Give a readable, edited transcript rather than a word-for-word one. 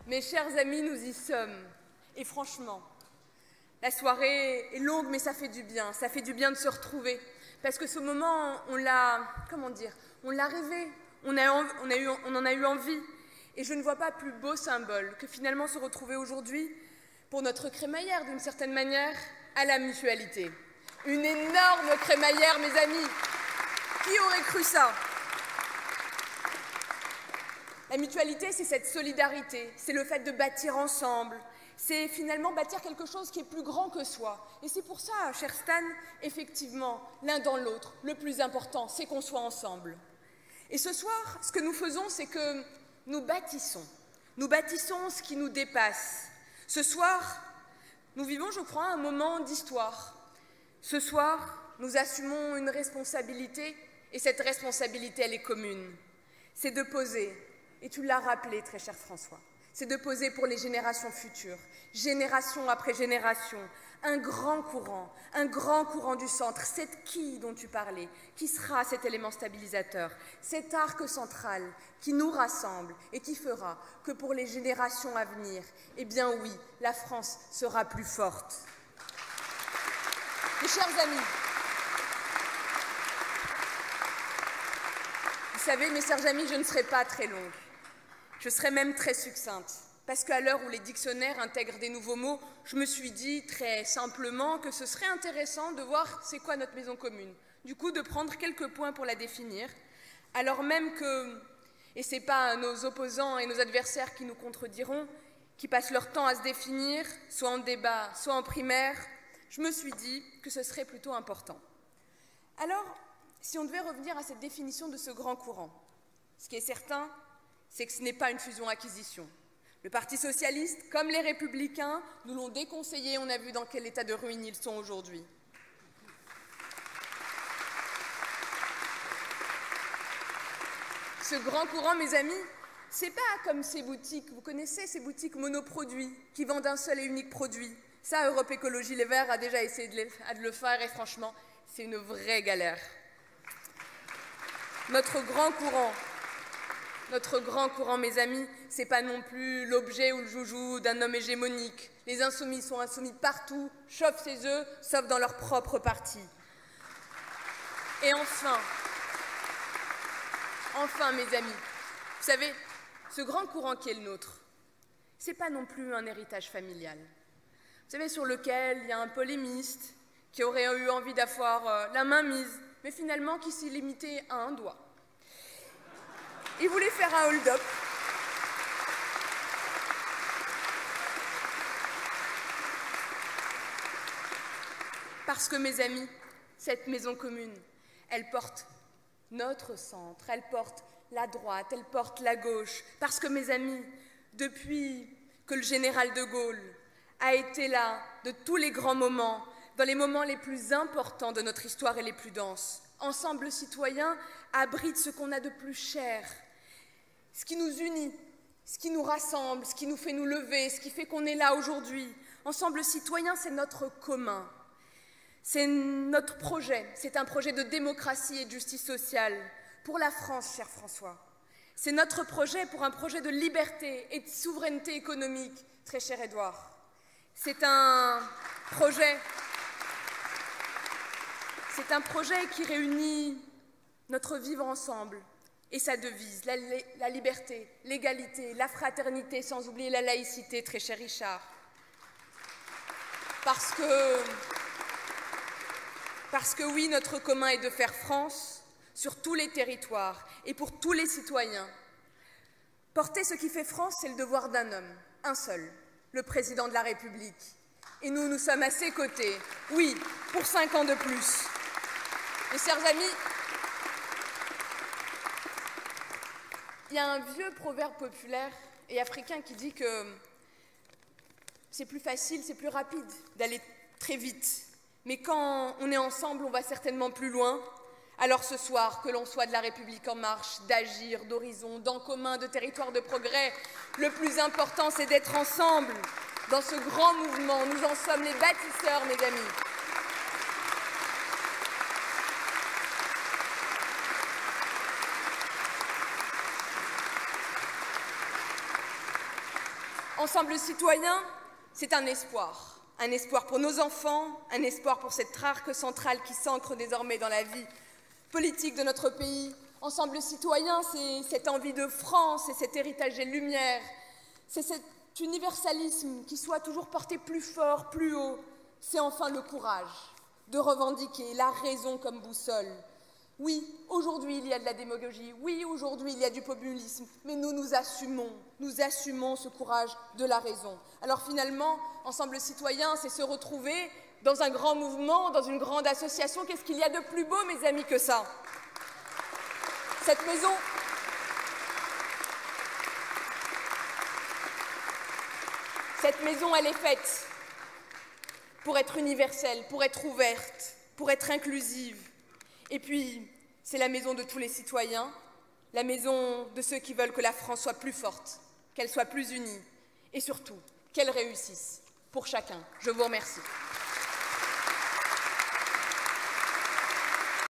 mes chers amis, nous y sommes. Et franchement, la soirée est longue, mais ça fait du bien. Ça fait du bien de se retrouver. Parce que ce moment, on l'a, on l'a rêvé, on en a eu envie. Et je ne vois pas plus beau symbole que finalement se retrouver aujourd'hui pour notre crémaillère, d'une certaine manière, à la mutualité. Une énorme crémaillère, mes amis. Qui aurait cru ça? La mutualité, c'est cette solidarité, c'est le fait de bâtir ensemble, c'est finalement bâtir quelque chose qui est plus grand que soi. Et c'est pour ça, cher Stan, effectivement, l'un dans l'autre, le plus important, c'est qu'on soit ensemble. Et ce soir, ce que nous faisons, c'est que nous bâtissons ce qui nous dépasse. Ce soir, nous vivons, je crois, un moment d'histoire. Ce soir, nous assumons une responsabilité, et cette responsabilité, elle est commune. C'est de poser, et tu l'as rappelé, très cher François, c'est de poser pour les générations futures, génération après génération, un grand courant du centre, cette quille dont tu parlais, qui sera cet élément stabilisateur, cet arc central qui nous rassemble et qui fera que pour les générations à venir, eh bien oui, la France sera plus forte. Mes chers amis, vous savez, mes chers amis, je ne serai pas très longue. Je serai même très succincte, parce qu'à l'heure où les dictionnaires intègrent des nouveaux mots, je me suis dit très simplement que ce serait intéressant de voir c'est quoi notre maison commune. Du coup, de prendre quelques points pour la définir, alors même que, et ce n'est pas nos opposants et nos adversaires qui nous contrediront, qui passent leur temps à se définir, soit en débat, soit en primaire, je me suis dit que ce serait plutôt important. Alors, si on devait revenir à cette définition de ce grand courant, ce qui est certain, c'est que ce n'est pas une fusion-acquisition. Le Parti socialiste, comme les Républicains, nous l'ont déconseillé, on a vu dans quel état de ruine ils sont aujourd'hui. Ce grand courant, mes amis, c'est pas comme ces boutiques, vous connaissez ces boutiques monoproduits qui vendent un seul et unique produit. Ça, Europe Écologie Les Verts a déjà essayé de le faire et franchement, c'est une vraie galère. Notre grand courant, mes amis, c'est pas non plus l'objet ou le joujou d'un homme hégémonique. Les insoumis sont insoumis partout, chauffent ses œufs, sauf dans leur propre parti. Et enfin, mes amis, vous savez, ce grand courant qui est le nôtre, c'est pas non plus un héritage familial. Vous savez, sur lequel il y a un polémiste qui aurait eu envie d'avoir la main mise, mais finalement qui s'est limité à un doigt. Il voulait faire un hold-up. Parce que, mes amis, cette maison commune, elle porte notre centre, elle porte la droite, elle porte la gauche. Parce que, mes amis, depuis que le général de Gaulle a été là de tous les grands moments, dans les moments les plus importants de notre histoire et les plus denses, Ensemble citoyen abrite ce qu'on a de plus cher, ce qui nous unit, ce qui nous rassemble, ce qui nous fait nous lever, ce qui fait qu'on est là aujourd'hui. Ensemble citoyen, c'est notre commun. C'est notre projet, c'est un projet de démocratie et de justice sociale pour la France, cher François. C'est notre projet pour un projet de liberté et de souveraineté économique, très cher Édouard. C'est un projet qui réunit notre vivre ensemble et sa devise, la liberté, l'égalité, la fraternité, sans oublier la laïcité, très cher Richard. Parce que oui, notre commun est de faire France sur tous les territoires et pour tous les citoyens. Porter ce qui fait France, c'est le devoir d'un homme, un seul, le président de la République. Et nous, nous sommes à ses côtés, oui, pour 5 ans de plus. Mes chers amis, il y a un vieux proverbe populaire et africain qui dit que c'est plus facile, c'est plus rapide d'aller très vite. Mais quand on est ensemble, on va certainement plus loin. Alors ce soir, que l'on soit de la République en marche, d'agir, d'horizon, d'en commun, de territoire de progrès, le plus important, c'est d'être ensemble dans ce grand mouvement. Nous en sommes les bâtisseurs, mes amis. Ensemble citoyen, c'est un espoir pour nos enfants, un espoir pour cette arc centrale qui s'ancre désormais dans la vie politique de notre pays. Ensemble citoyen, c'est cette envie de France, c'est cet héritage des Lumières, c'est cet universalisme qui soit toujours porté plus fort, plus haut. C'est enfin le courage de revendiquer la raison comme boussole. Oui, aujourd'hui il y a de la démagogie, oui, aujourd'hui il y a du populisme, mais nous assumons ce courage de la raison. Alors finalement, Ensemble citoyen, c'est se retrouver dans un grand mouvement, dans une grande association. Qu'est-ce qu'il y a de plus beau, mes amis, que ça? Cette maison, elle est faite pour être universelle, pour être ouverte, pour être inclusive. Et puis, c'est la maison de tous les citoyens, la maison de ceux qui veulent que la France soit plus forte, qu'elle soit plus unie et surtout, qu'elle réussisse pour chacun. Je vous remercie.